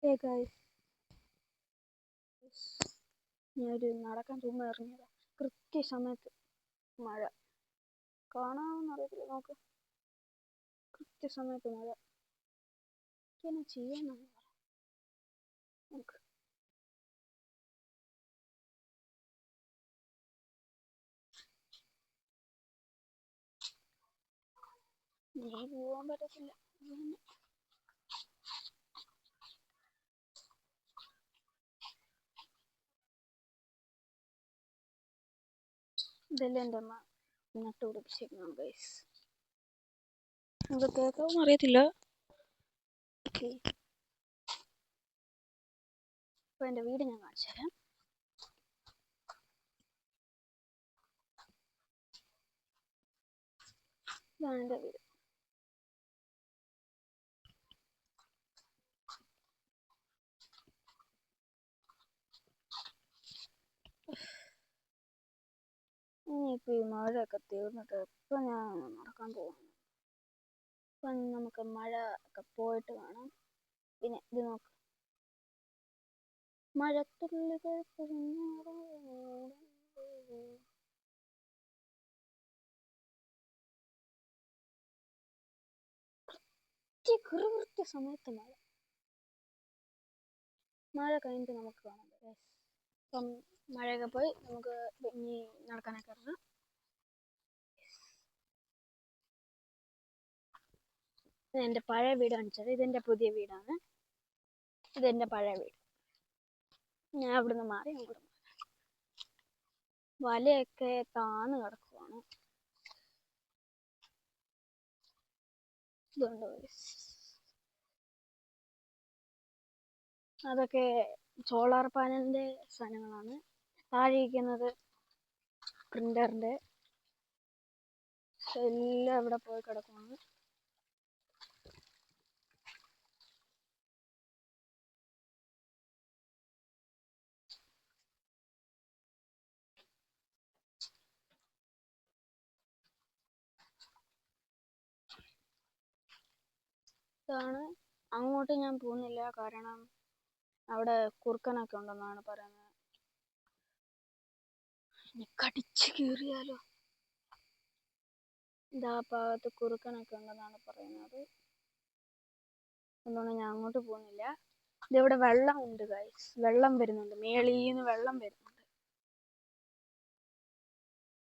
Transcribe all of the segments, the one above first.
Hey guys, ഞാനൊരു നടക്കാൻ ചുമ്മാ ഇറങ്ങിയതാ. കൃത്യസമയത്ത് മഴ. കാണാമെന്ന് അറിയത്തില്ല, നോക്ക്. കൃത്യസമയത്ത് മഴ. എന്നാ ചെയ്യാനാണ് നോക്ക്. നീ പോവാൻ പറ്റത്തില്ല. ഇതെല്ലാം എൻ്റെ അമ്മ നട്ടുപിടിപ്പിച്ചേക്കുന്നതാണ് ഗൈസ്. ഇത് കേൾക്കാമെന്ന് അറിയത്തില്ല. ഓക്കെ, ഇപ്പൊ എൻ്റെ വീട് ഞാൻ കാണിച്ചു തരാം. ഇതാണ് എൻ്റെ വീട്. ഇനിയിപ്പോൾ ഈ മഴയൊക്കെ തീർന്നിട്ട് എപ്പോൾ ഞാൻ നടക്കാൻ പോകുന്നു. അപ്പം നമുക്ക് മഴ ഒക്കെ പോയിട്ട് കാണാം. പിന്നെ ഇത് നോക്ക്, മഴത്തുള്ളികൾ കൃത്യ സമയത്ത് മഴ കഴിഞ്ഞിട്ട് നമുക്ക് കാണാം. അപ്പം മഴയൊക്കെ പോയി നമുക്ക് ഇനി നടക്കാനൊക്കെ ഇറങ്ങാം. ഇതെൻ്റെ പഴയ വീട് കാണിച്ചത്. ഇതെൻ്റെ പുതിയ വീടാണ്. ഇതെൻ്റെ പഴയ വീട്. ഞാൻ അവിടുന്ന് മാറി അങ്ങോട്ട്. വലയൊക്കെ താന്ന് കിടക്കുവാണ്. ഇതുകൊണ്ട് അതൊക്കെ സോളാർ പാനലിൻ്റെ സാധനങ്ങളാണ്. താഴെ ഇരിക്കുന്നത് പ്രിൻ്ററിൻ്റെ. എല്ലാം ഇവിടെ പോയി കിടക്കുവാണ്. ഇതാണ്. അങ്ങോട്ട് ഞാൻ പോകുന്നില്ല, കാരണം അവിടെ കുറുക്കനൊക്കെ ഉണ്ടെന്നാണ് പറയുന്നത്. കടിച്ചു കീറിയാലോ. ഇതാ ഭാഗത്ത് കുറുക്കനൊക്കെ ഉണ്ടെന്നാണ് പറയുന്നത്. അതുകൊണ്ട് ഞാൻ അങ്ങോട്ട് പോകുന്നില്ല. ഇതിവിടെ വെള്ളമുണ്ട് ഗൈസ്. വെള്ളം വരുന്നുണ്ട്, മേളീന്ന് വെള്ളം വരുന്നുണ്ട്.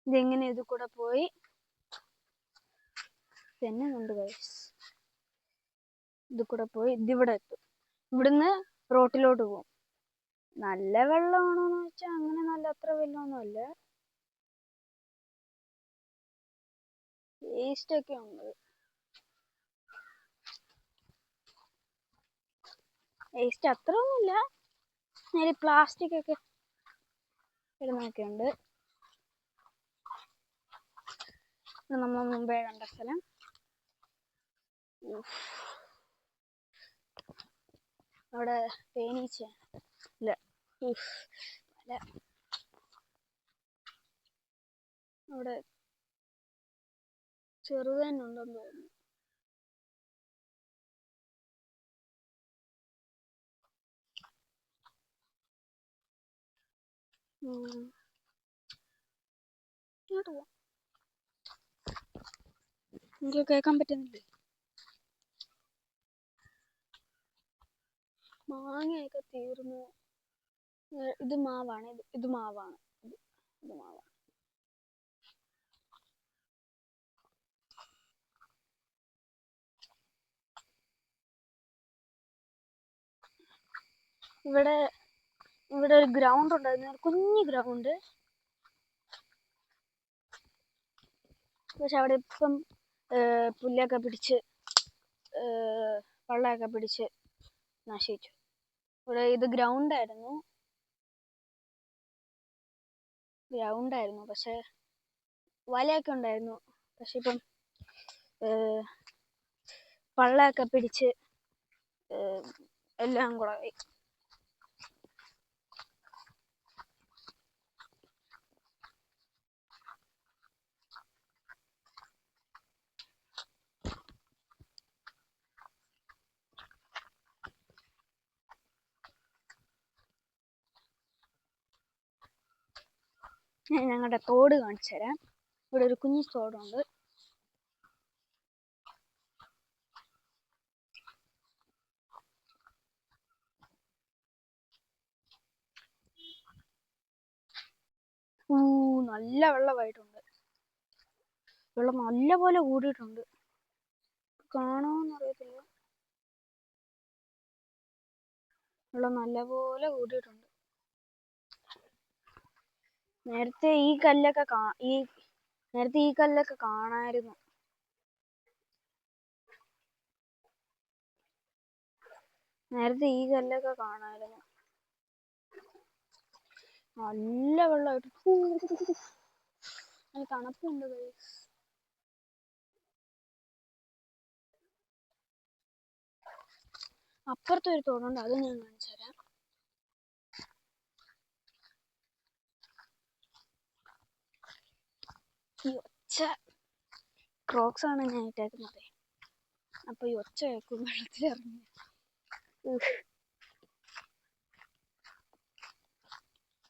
ഇതെങ്ങനെ ഇത് കൂടെ പോയി തെന്നുന്നുണ്ട് ഗൈസ്. ഇത് കൂടെ പോയി ഇതിവിടെ എത്തും. ഇവിടുന്ന് റോട്ടിലോട്ട് പോകും. നല്ല വെള്ളമാണോന്ന് വെച്ചാൽ അങ്ങനെ നല്ല അത്ര വെള്ളമൊന്നുമല്ല. വേസ്റ്റ് ഒക്കെ ഉണ്ട്. വേസ്റ്റ് അത്ര ഒന്നുമില്ല. നേരെ പ്ലാസ്റ്റിക് ഒക്കെ ഇടുന്നൊക്കെ ഉണ്ട്. നമ്മൾ മുമ്പേ കണ്ട സ്ഥലം. അവിടെ തേനീച്ച ഇല്ല. അവിടെ ചെറുതന്നുണ്ടെന്ന് തോന്നുന്നു. നിങ്ങൾക്ക് കേൾക്കാൻ പറ്റുന്നില്ലേ? മാങ്ങയൊക്കെ തീർന്നു. ഇത് മാവാണ്. ഇത് മാവാണ്. ഇത് മാവാണ്. ഇവിടെ ഒരു ഗ്രൗണ്ട് ഉണ്ടായിരുന്നു, കുഞ്ഞു ഗ്രൗണ്ട്. പക്ഷെ അവിടെ ഇപ്പം പുല്ലൊക്കെ പിടിച്ച് വെള്ളമൊക്കെ പിടിച്ച് നശിച്ചു. ഇവിടെ ഇത് ഗ്രൗണ്ടായിരുന്നു. പക്ഷെ വലയൊക്കെ ഉണ്ടായിരുന്നു. പക്ഷെ ഇപ്പം വെള്ളമൊക്കെ പിടിച്ച് എല്ലാം കുളമായി. ഞാൻ ഞങ്ങളുടെ തോട് കാണിച്ചു തരാം. ഇവിടെ ഒരു കുഞ്ഞു തോടുണ്ട്. നല്ല വെള്ളമായിട്ടുണ്ട്. വെള്ളം നല്ല പോലെ കൂടിയിട്ടുണ്ട്. കാണുമോന്ന് അറിയത്തില്ല. വെള്ളം നല്ല പോലെ കൂടിയിട്ടുണ്ട്. നേരത്തെ ഈ കല്ലൊക്കെ കാണായിരുന്നു. നല്ല വെള്ളമായിട്ട് നല്ല തണുപ്പുണ്ട്. അപ്പുറത്തെ ഒരു തോടുണ്ട്, അത് ഞാൻ കാണിച്ചു തരാം. ഈ ഒച്ച ക്രോക്സ് ആണ് ഞാൻ ഇട്ടേക്കുന്നത്. അപ്പൊ ഈ ഒച്ച കേൾക്കും വെള്ളത്തിലിറങ്ങി.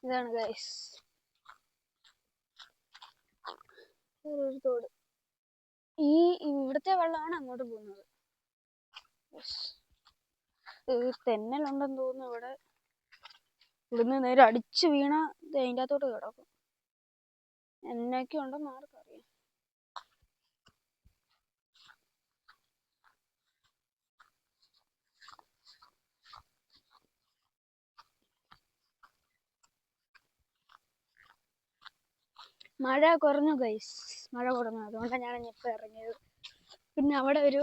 ഇതാണ് ഗൈസ് ഒരു തോട്. ഇവിടുത്തെ വെള്ളമാണ് അങ്ങോട്ട് പോകുന്നത്. തെന്നലുണ്ടെന്ന് തോന്നുന്നു ഇവിടെ. ഇവിടുന്ന് നേരെ അടിച്ചു വീണ അതിൻ്റെ അകത്തോട്ട് കിടക്കും. എന്നൊക്കെ ഉണ്ടെന്ന് ആർക്കറിയാം. മഴ കുറഞ്ഞു ഗൈസ്, മഴ കുറഞ്ഞു. അതുകൊണ്ടാണ് ഞാൻ ഇപ്പം ഇറങ്ങിയത്. പിന്നെ അവിടെ ഒരു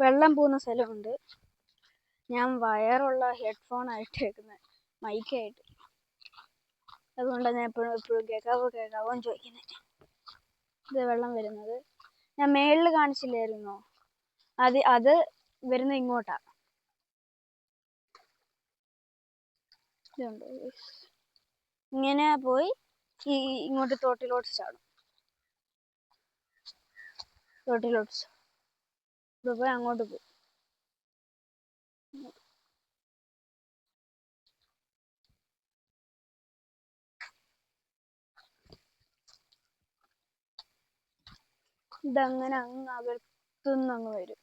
വെള്ളം പോകുന്ന സ്ഥലമുണ്ട്. ഞാൻ വയറുള്ള ഹെഡ്ഫോൺ ആയിട്ടേക്കുന്നത്, മൈക്കായിട്ട്. അതുകൊണ്ടാണ് ഞാൻ എപ്പോഴും കേൾക്കാവോ എന്ന് ചോദിക്കുന്നത്. ഇത് വെള്ളം വരുന്നത് ഞാൻ മേളിൽ കാണിച്ചില്ലായിരുന്നോ, അത് വരുന്ന ഇങ്ങോട്ടാ. ഇതുണ്ട്, ഇങ്ങനെ പോയി ഇങ്ങോട്ട് തോട്ടിലോട്ട് ചാടും. പോയി അങ്ങോട്ട് പോകും. ഇതങ്ങനെ അങ്ങ് അകത്തുനിന്ന് വരും.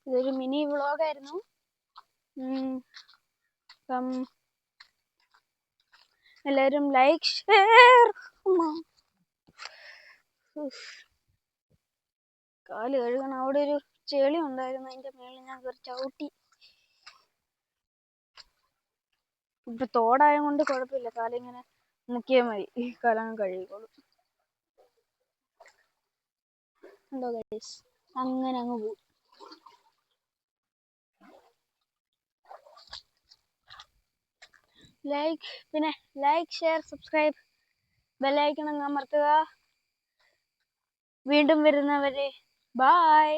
ഇതൊരു മിനി വ്ളോഗായിരുന്നു. എല്ലാവരും ലൈക്ക്, ഷെയർ. കാല് കഴുകണം. അവിടെ ഒരു ചെളി ഉണ്ടായിരുന്നു, അതിന്റെ മേളിൽ ഞാൻ കയറി ചവിട്ടി. ഇപ്പൊ തോടായത് കൊണ്ട് കുഴപ്പമില്ല, കാലിങ്ങനെ മുക്കിയാൽ മതി, ഈ കാലങ്ങ് കഴുകിക്കോളും. ഉണ്ടോ ഗൈസ്? അങ്ങനെ അങ്ങ് പോകും. ലൈക്ക്, ഷെയർ, സബ്സ്ക്രൈബ്, ബെല്ലൈക്കൺ അങ്ങ് അമർത്തുക. വീണ്ടും വരുന്നവരെ ബൈ.